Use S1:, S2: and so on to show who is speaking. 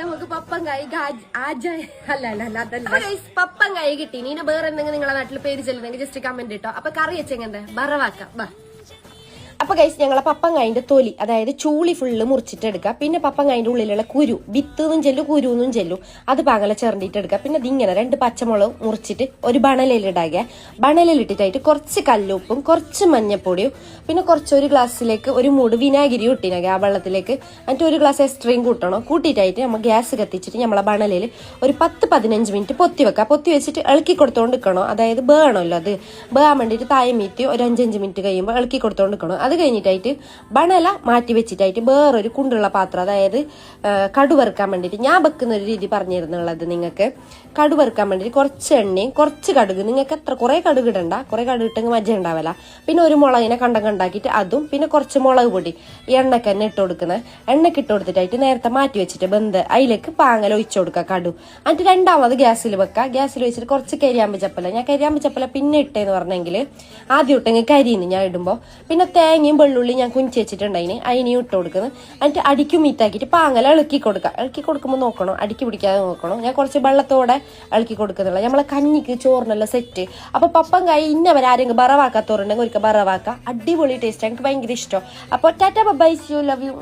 S1: നമുക്ക് പപ്പങ്കായി പപ്പങ്കായി കിട്ടി. നീ വേറെ എന്തെങ്കിലും നിങ്ങളെ നാട്ടിൽ പേര് ചെല്ലുന്നെങ്കിൽ ജസ്റ്റ് കമന്റ് ഇട്ടോ. അപ്പൊ കറി വെച്ചെങ്ങനെ ബറവാക്കാം. അപ്പൊ ഗൈസ് ഞങ്ങളെ പപ്പങ്കായിന്റെ തൊലി, അതായത് ചൂളി ഫുള്ള് മുറിച്ചിട്ട് എടുക്കുക. പിന്നെ പപ്പങ്കായിന്റെ ഉള്ളിലുള്ള കുരു, വിത്തെന്നും ചെല്ലും കുരുന്നും ചെല്ലും, അത് പാകല ചിരണ്ടിട്ട് എടുക്കുക. പിന്നെ ഇതിങ്ങനെ 2 പച്ചമുളകും മുറിച്ചിട്ട് ഒരു ബണലിലിടാക. ബണലിലിട്ടിട്ടായിട്ട് കുറച്ച് കല്ലുപ്പും കുറച്ച് മഞ്ഞപ്പൊടിയും പിന്നെ ഒരു ഗ്ലാസ്സിലേക്ക് ഒരു മൂട് വിനാഗിരി ഇട്ടിനാക ആ വെള്ളത്തിലേക്ക്. എന്നിട്ട് ഒരു ഗ്ലാസ് എക്സ്ട്രയും കൂട്ടണം. കൂട്ടിയിട്ടായിട്ട് നമ്മൾ ഗ്യാസ് കത്തിച്ചിട്ട് നമ്മളെ ബണലിൽ ഒരു 10-15 മിനിറ്റ് പൊത്തി വെക്കുക. പൊത്തി വെച്ചിട്ട് ഇളക്കി കൊടുത്തോണ്ട് നിൽക്കണം. അതായത് വേണമല്ലോ, അത് വേകാൻ വേണ്ടിയിട്ട് തായമീറ്റ് ഒരു 5 മിനിറ്റ് കഴിയുമ്പോൾ ഇളക്കി കൊടുത്തോണ്ട് നിൽക്കണം. അത് കഴിഞ്ഞിട്ടായിട്ട് ബണല മാറ്റി വെച്ചിട്ടായിട്ട് വേറൊരു കുണ്ടുള്ള പാത്രം, അതായത് കടുവറുക്കാൻ വേണ്ടിയിട്ട് ഞാൻ വെക്കുന്ന ഒരു രീതി പറഞ്ഞു തരുന്നുള്ളത് നിങ്ങൾക്ക്. കടുവറുക്കാൻ വേണ്ടിയിട്ട് കുറച്ച് എണ്ണയും കുറച്ച് കടുക്, നിങ്ങൾക്ക് കുറെ കടുക് ഇടണ്ട, കുറെ കടുക് ഇട്ടെങ്കിൽ മജ്ജ ഉണ്ടാവില്ല. പിന്നെ ഒരു മുളകിനെ കണ്ടാക്കിയിട്ട് അതും പിന്നെ കുറച്ച് മുളക് പൊടി ഈ എണ്ണയ്ക്ക് തന്നെ ഇട്ട് കൊടുക്കുന്നത്. എണ്ണയ്ക്ക് ഇട്ട് കൊടുത്തിട്ടായിട്ട് നേരത്തെ മാറ്റി വെച്ചിട്ട് അതിലേക്ക് പാങ്ങല ഒഴിച്ചു കൊടുക്കുക കടു. എന്നിട്ട് രണ്ടാമത് ഗ്യാസിൽ വെക്കുക. ഗ്യാസിൽ വെച്ചിട്ട് കുറച്ച് കരിയാമ്പ് ചപ്പല, ഞാൻ കരിയാമ്പ് ചപ്പല പിന്നെ ഇട്ടേന്ന് പറഞ്ഞെങ്കിൽ ആദ്യം ഇട്ടെങ്കിൽ കരിയുന്നു ഞാൻ ഇടുമ്പോൾ. പിന്നെ തേങ്ങയും വെള്ളുള്ളി ഞാൻ കുഞ്ചി വെച്ചിട്ടുണ്ടായിന്, അതിനെയും ഇട്ട് കൊടുക്കുന്നത്. എന്നിട്ട് അടിക്കും മീത്താക്കിയിട്ട് പാങ്ങല ഇളക്കി കൊടുക്കുക. ഇളക്കി കൊടുക്കുമ്പോൾ നോക്കണം അടിക്ക് പിടിക്കാതെ നോക്കണം. ഞാൻ കുറച്ച് വെള്ളത്തോടെ ഇളക്കി കൊടുക്കുന്നില്ല, നമ്മളെ കഞ്ഞിക്ക് ചോറിനെല്ലാം സെറ്റ്. അപ്പൊ പപ്പങ്കായി ഇന്നവരാരെങ്കിലും ബറവാക്കാത്തോറുണ്ടെങ്കിൽ ഒരിക്കൽ ബറവാക്കാം. അടിപൊളി ടേസ്റ്റ്, എനിക്ക് ഭയങ്കര ഇഷ്ടം. അപ്പോൾ Tata by, you love you.